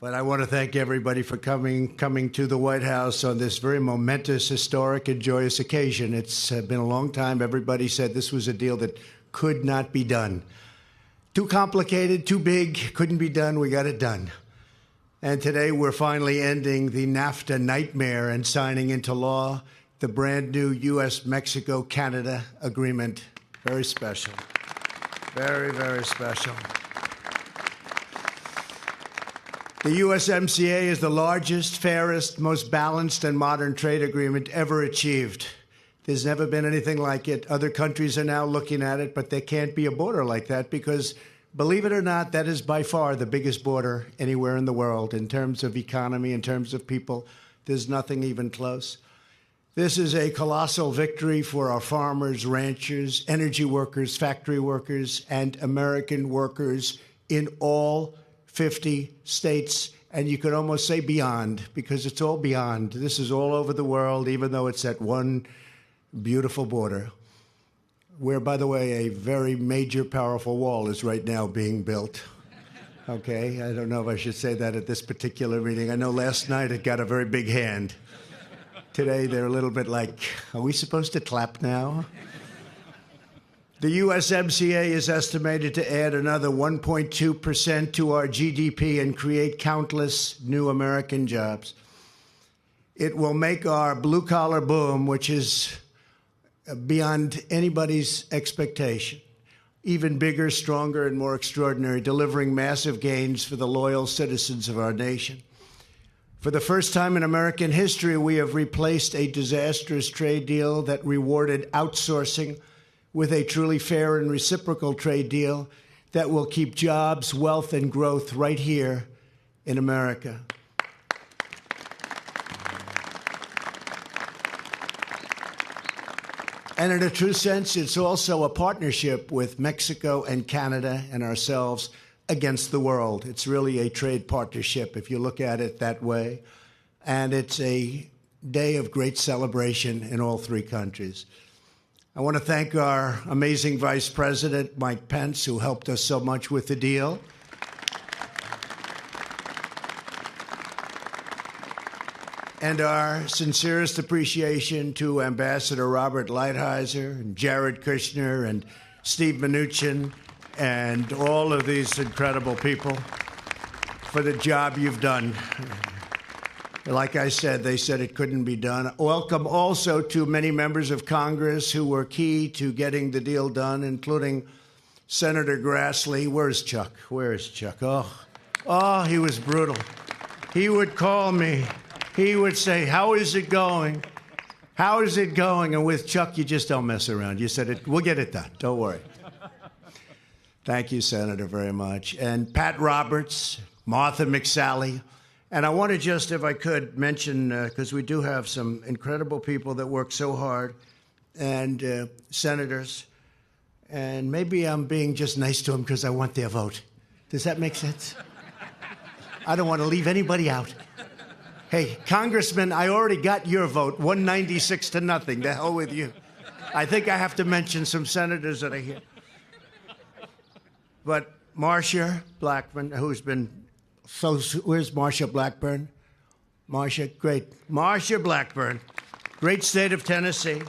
But I want to thank everybody for coming to the White House on this very momentous, historic, and joyous occasion. It's been a long time. Everybody said this was a deal that could not be done. Too complicated, too big, couldn't be done. We got it done. And today we're finally ending the NAFTA nightmare and signing into law the brand new US-Mexico-Canada agreement. Very special. Very, very special. The USMCA is the largest, fairest, most balanced, and modern trade agreement ever achieved. There's never been anything like it. Other countries are now looking at it, but there can't be a border like that because, believe it or not, that is by far the biggest border anywhere in the world in terms of economy, in terms of people. There's nothing even close. This is a colossal victory for our farmers, ranchers, energy workers, factory workers, and American workers in all 50 states, and you could almost say beyond, because it's all beyond. This is all over the world, even though it's at one beautiful border, where, by the way, a very major, powerful wall is right now being built. Okay, I don't know if I should say that at this particular meeting. I know last night it got a very big hand. Today they're a little bit like, are we supposed to clap now? The USMCA is estimated to add another 1.2% to our GDP and create countless new American jobs. It will make our blue-collar boom, which is beyond anybody's expectation, even bigger, stronger, and more extraordinary, delivering massive gains for the loyal citizens of our nation. For the first time in American history, we have replaced a disastrous trade deal that rewarded outsourcing with a truly fair and reciprocal trade deal that will keep jobs, wealth, and growth right here in America. And in a true sense, it's also a partnership with Mexico and Canada and ourselves against the world. It's really a trade partnership, if you look at it that way. And it's a day of great celebration in all three countries. I want to thank our amazing Vice President, Mike Pence, who helped us so much with the deal. And our sincerest appreciation to Ambassador Robert Lighthizer and Jared Kushner and Steve Mnuchin and all of these incredible people for the job you've done. Like I said, they said it couldn't be done. Welcome also to many members of Congress who were key to getting the deal done, including Senator Grassley. Where's Chuck? Where is Chuck? Oh, he was brutal. He would call me. He would say, how is it going? How is it going? And with Chuck, you just don't mess around. You said, we'll get it done. Don't worry. Thank you, Senator, very much. And Pat Roberts, Martha McSally. And I want to just, if I could, mention, because we do have some incredible people that work so hard, and senators, and maybe I'm being just nice to them because I want their vote. Does that make sense? I don't want to leave anybody out. Hey, Congressman, I already got your vote, 196 to nothing. The hell with you. I think I have to mention some senators that are here. But Marsha Blackburn, who's been... So where's Marsha Blackburn? Marsha, great. Marsha Blackburn, great state of Tennessee.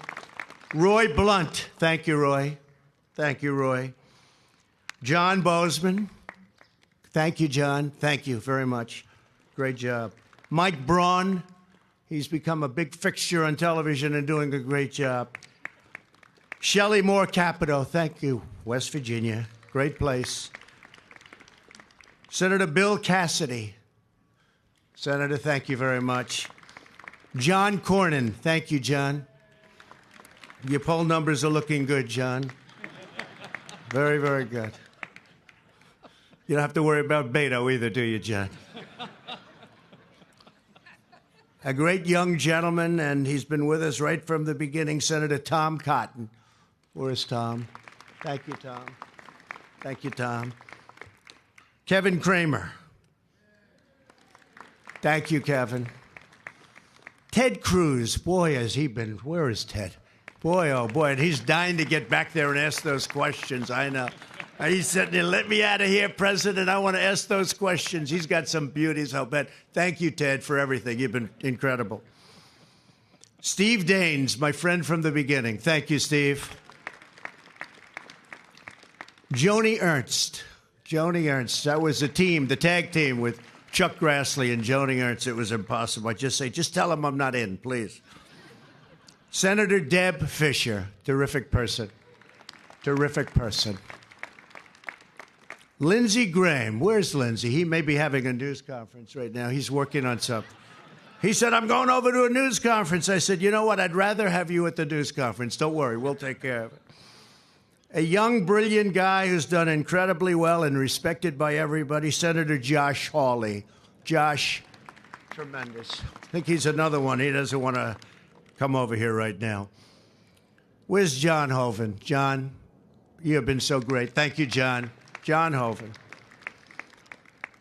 Roy Blunt, thank you, Roy. Thank you, Roy. John Bozeman, thank you, John. Thank you very much. Great job. Mike Braun, he's become a big fixture on television and doing a great job. Shelley Moore Capito, thank you. West Virginia, great place. Senator Bill Cassidy. Senator, thank you very much. John Cornyn. Thank you, John. Your poll numbers are looking good, John. Very, very good. You don't have to worry about Beto either, do you, John? A great young gentleman, and he's been with us right from the beginning, Senator Tom Cotton. Where's Tom? Thank you, Tom. Thank you, Tom. Kevin Cramer. Thank you, Kevin. Ted Cruz. Boy, has he been. Where is Ted? Boy, oh boy. And he's dying to get back there and ask those questions. I know. He's sitting there, let me out of here, President. I want to ask those questions. He's got some beauties, I'll bet. Thank you, Ted, for everything. You've been incredible. Steve Daines, my friend from the beginning. Thank you, Steve. Joni Ernst. Joni Ernst. That was the team, the tag team with Chuck Grassley and Joni Ernst. It was impossible. I just tell him I'm not in, please. Senator Deb Fischer. Terrific person. Terrific person. Lindsey Graham. Where's Lindsey? He may be having a news conference right now. He's working on something. He said, I'm going over to a news conference. I said, you know what? I'd rather have you at the news conference. Don't worry. We'll take care of it. A young, brilliant guy who's done incredibly well and respected by everybody, Senator Josh Hawley. Josh, tremendous. I think he's another one. He doesn't want to come over here right now. Where's John Hoeven? John, you have been so great. Thank you, John. John Hoeven.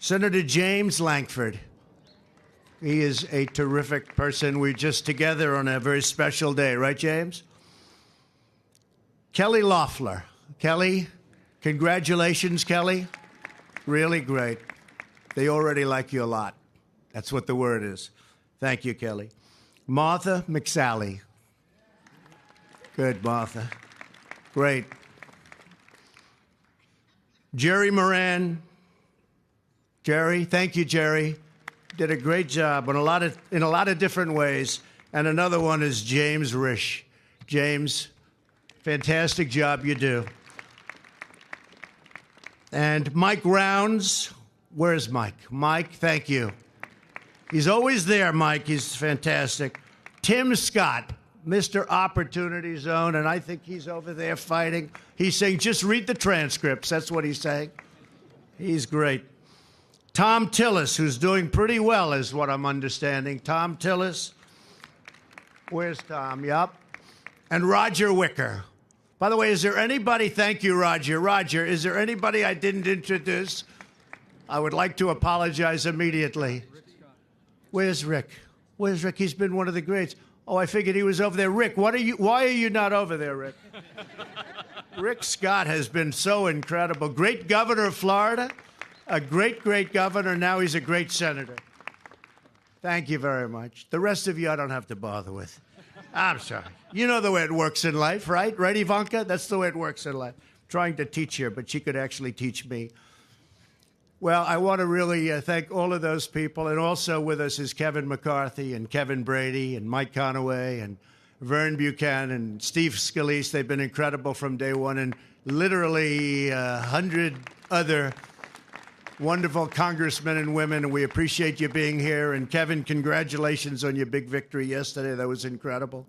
Senator James Lankford. He is a terrific person. We're just together on a very special day, right, James? Kelly Loeffler. Kelly, congratulations, Kelly. Really great. They already like you a lot. That's what the word is. Thank you, Kelly. Martha McSally. Good, Martha. Great. Jerry Moran. Jerry, thank you, Jerry. Did a great job in a lot of different ways. And another one is James Risch. James, fantastic job you do. And Mike Rounds. Where's Mike? Mike, thank you. He's always there, Mike. He's fantastic. Tim Scott, Mr. Opportunity Zone, and I think he's over there fighting. He's saying, just read the transcripts. That's what he's saying. He's great. Tom Tillis, who's doing pretty well, is what I'm understanding. Tom Tillis. Where's Tom? Yup. And Roger Wicker. By the way, is there anybody, thank you, Roger. Roger, is there anybody I didn't introduce? I would like to apologize immediately. Where's Rick? Where's Rick? He's been one of the greats. Oh, I figured he was over there. Rick, why are you not over there, Rick? Rick Scott has been so incredible. Great governor of Florida, a great, great governor. Now he's a great senator. Thank you very much. The rest of you I don't have to bother with. I'm sorry. You know the way it works in life, right? Right, Ivanka? That's the way it works in life. I'm trying to teach her, but she could actually teach me. Well, I want to really thank all of those people. And also with us is Kevin McCarthy and Kevin Brady and Mike Conaway and Vern Buchanan and Steve Scalise. They've been incredible from day one. And literally 100 other wonderful congressmen and women. And we appreciate you being here. And Kevin, congratulations on your big victory yesterday. That was incredible.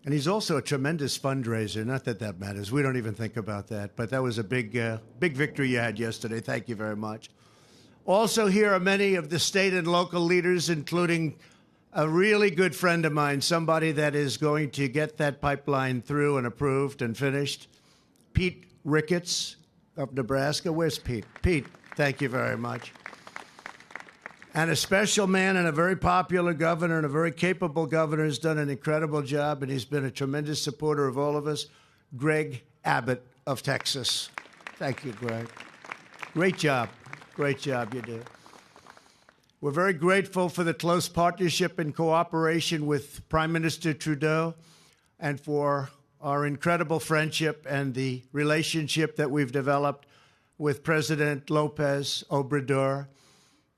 And he's also a tremendous fundraiser. Not that that matters. We don't even think about that. But that was a big victory you had yesterday. Thank you very much. Also here are many of the state and local leaders, including a really good friend of mine, somebody that is going to get that pipeline through and approved and finished, Pete Ricketts of Nebraska. Where's Pete? Pete, thank you very much. And a special man and a very popular governor and a very capable governor who's done an incredible job, and he's been a tremendous supporter of all of us, Greg Abbott of Texas. Thank you, Greg. Great job. Great job you do. We're very grateful for the close partnership and cooperation with Prime Minister Trudeau and for our incredible friendship and the relationship that we've developed with President Lopez Obrador.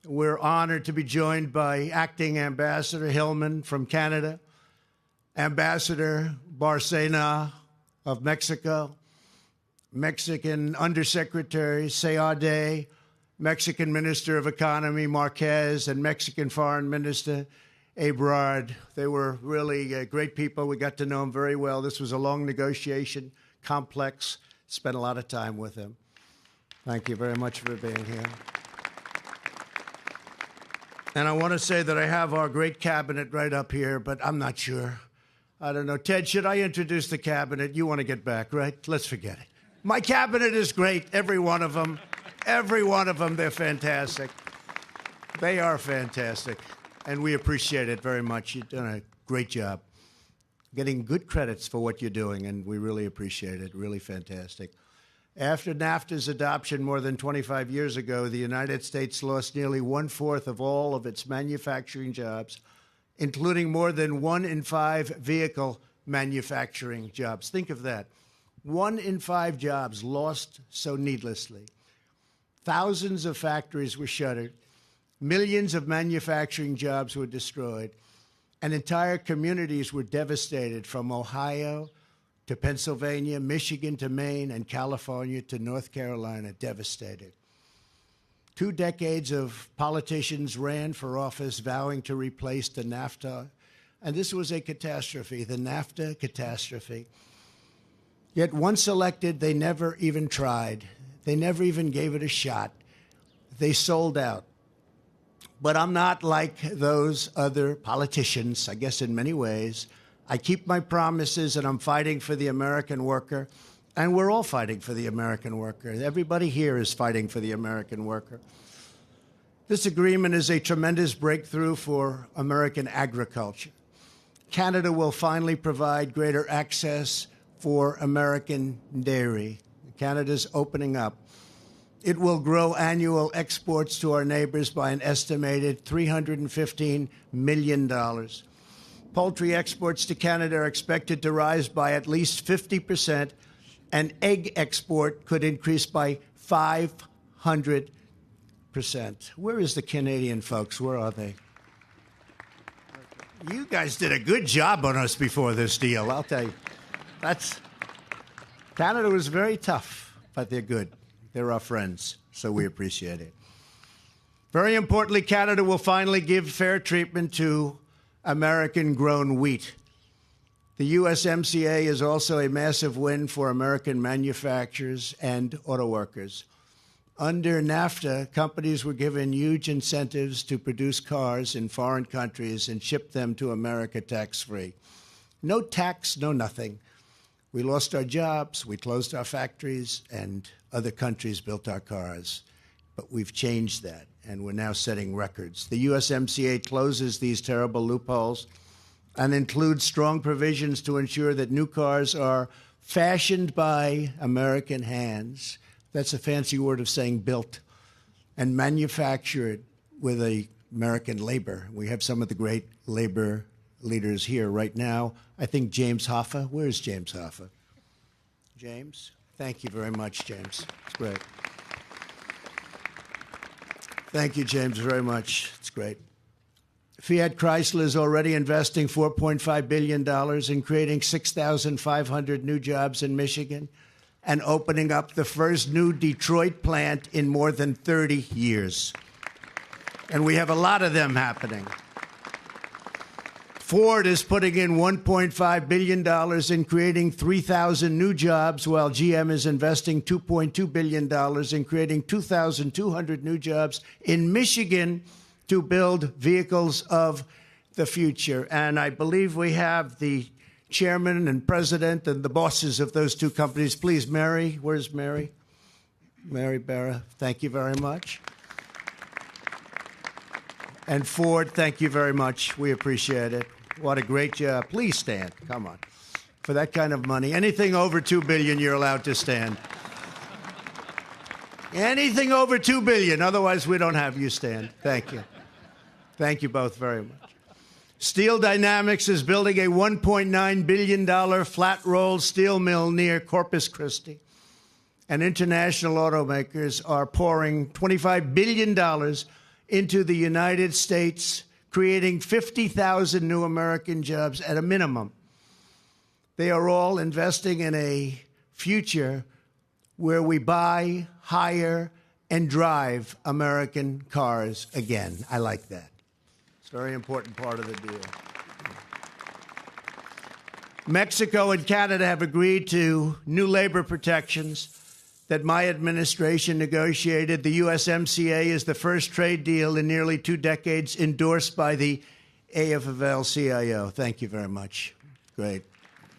We're honored to be joined by Acting Ambassador Hillman from Canada, Ambassador Barcena of Mexico, Mexican Undersecretary Seade, Mexican Minister of Economy Marquez, and Mexican Foreign Minister Ebrard. They were really great people. We got to know them very well. This was a long negotiation, complex. Spent a lot of time with them. Thank you very much for being here. And I want to say that I have our great cabinet right up here, but I'm not sure. I don't know. Ted, should I introduce the cabinet? You want to get back, right? Let's forget it. My cabinet is great, every one of them. Every one of them, they're fantastic. They are fantastic, and we appreciate it very much. You've done a great job getting good credits for what you're doing, and we really appreciate it. Really fantastic. After NAFTA's adoption more than 25 years ago, the United States lost nearly 1/4 of all of its manufacturing jobs, including more than 1 in 5 vehicle manufacturing jobs. Think of that. 1 in 5 jobs lost so needlessly. Thousands of factories were shuttered. Millions of manufacturing jobs were destroyed. And entire communities were devastated, from Ohio to Pennsylvania, Michigan to Maine, and California to North Carolina, devastated. 2 decades of politicians ran for office vowing to replace the NAFTA, and this was a catastrophe, the NAFTA catastrophe. Yet once elected, they never even tried. They never even gave it a shot. They sold out. But I'm not like those other politicians, I guess in many ways. I keep my promises, and I'm fighting for the American worker. And we're all fighting for the American worker. Everybody here is fighting for the American worker. This agreement is a tremendous breakthrough for American agriculture. Canada will finally provide greater access for American dairy. Canada's opening up. It will grow annual exports to our neighbors by an estimated $315 million. Poultry exports to Canada are expected to rise by at least 50%, and egg export could increase by 500%. Where is the Canadian folks? Where are they? You guys did a good job on us before this deal, I'll tell you. Canada was very tough, but they're good. They're our friends, so we appreciate it. Very importantly, Canada will finally give fair treatment to American-grown wheat. The USMCA is also a massive win for American manufacturers and auto workers. Under NAFTA, companies were given huge incentives to produce cars in foreign countries and ship them to America tax-free. No tax, no nothing. We lost our jobs, we closed our factories, and other countries built our cars. But we've changed that, and we're now setting records. The USMCA closes these terrible loopholes and includes strong provisions to ensure that new cars are fashioned by American hands. That's a fancy word of saying built, and manufactured with American labor. We have some of the great labor leaders here right now. I think James Hoffa. Where's James Hoffa? James? Thank you very much, James. It's great. Thank you, James, very much. It's great. Fiat Chrysler is already investing $4.5 billion in creating 6,500 new jobs in Michigan and opening up the first new Detroit plant in more than 30 years. And we have a lot of them happening. Ford is putting in $1.5 billion in creating 3,000 new jobs, while GM is investing $2.2 billion in creating 2,200 new jobs in Michigan to build vehicles of the future. And I believe we have the chairman and president and the bosses of those two companies. Please, Mary. Where's Mary? Mary Barra, thank you very much. And Ford, thank you very much. We appreciate it. What a great job. Please stand. Come on. For that kind of money, anything over $2 billion, you're allowed to stand. Anything over $2 billion. Otherwise, we don't have you stand. Thank you. Thank you both very much. Steel Dynamics is building a $1.9 billion flat-rolled steel mill near Corpus Christi. And international automakers are pouring $25 billion into the United States, creating 50,000 new American jobs at a minimum. They are all investing in a future where we buy, hire, and drive American cars again. I like that. It's a very important part of the deal. Mexico and Canada have agreed to new labor protections that my administration negotiated. The USMCA is the first trade deal in nearly 2 decades endorsed by the AFL-CIO. Thank you very much. Great.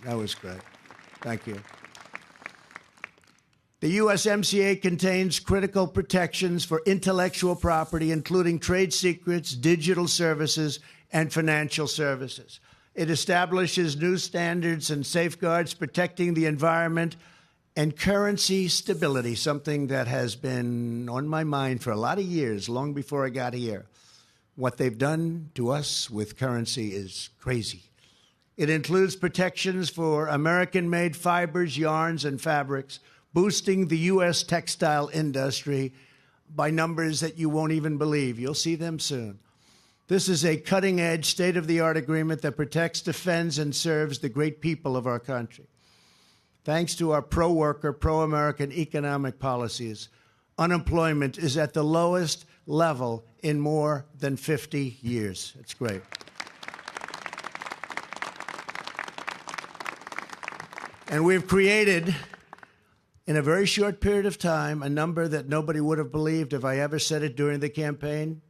That was great. Thank you. The USMCA contains critical protections for intellectual property, including trade secrets, digital services, and financial services. It establishes new standards and safeguards protecting the environment and currency stability, something that has been on my mind for a lot of years, long before I got here. What they've done to us with currency is crazy. It includes protections for American-made fibers, yarns, and fabrics, boosting the U.S. textile industry by numbers that you won't even believe. You'll see them soon. This is a cutting-edge, state-of-the-art agreement that protects, defends, and serves the great people of our country. Thanks to our pro-worker, pro-American economic policies, unemployment is at the lowest level in more than 50 years. It's great. And we've created, in a very short period of time, a number that nobody would have believed if I ever said it during the campaign.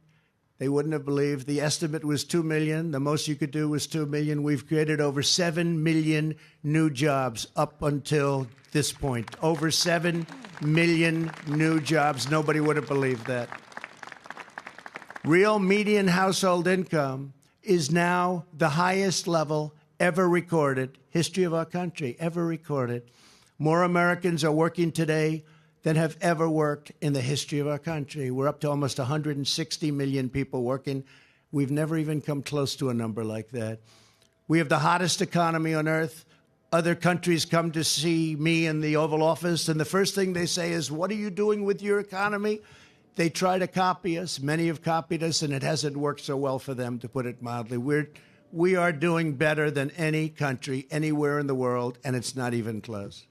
They wouldn't have believed. The estimate was 2 million. The most you could do was 2 million. We've created over 7 million new jobs up until this point. Over 7 million new jobs. Nobody would have believed that. Real median household income is now the highest level ever recorded, history of our country, ever recorded. More Americans are working today than have ever worked in the history of our country. We're up to almost 160 million people working. We've never even come close to a number like that. We have the hottest economy on earth. Other countries come to see me in the Oval Office, and the first thing they say is, "What are you doing with your economy?" They try to copy us. Many have copied us, and it hasn't worked so well for them, to put it mildly. We are doing better than any country anywhere in the world, and it's not even close.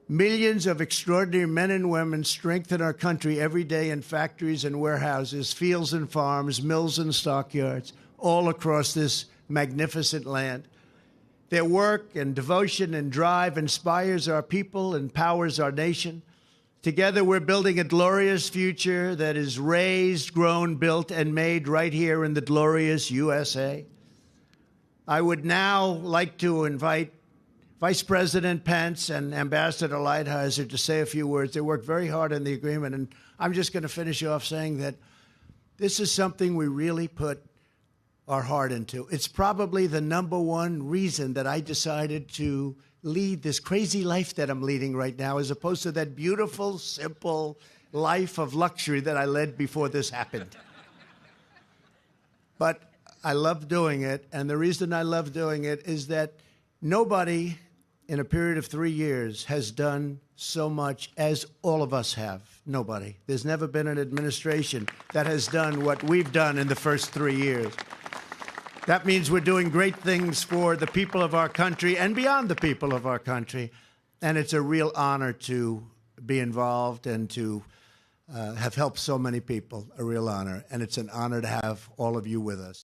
Millions of extraordinary men and women strengthen our country every day in factories and warehouses, fields and farms, mills and stockyards, all across this magnificent land. Their work and devotion and drive inspires our people and powers our nation. Together, we're building a glorious future that is raised, grown, built, and made right here in the glorious USA. I would now like to invite Vice President Pence and Ambassador Lighthizer to say a few words. They worked very hard on the agreement, and I'm just going to finish off saying that this is something we really put our heart into. It's probably the number one reason that I decided to lead this crazy life that I'm leading right now, as opposed to that beautiful, simple life of luxury that I led before this happened. But I love doing it, and the reason I love doing it is that nobody in a period of 3 years has done so much as all of us have. Nobody. There's never been an administration that has done what we've done in the first 3 years. That means we're doing great things for the people of our country and beyond the people of our country. And it's a real honor to be involved and to have helped so many people. A real honor. And it's an honor to have all of you with us.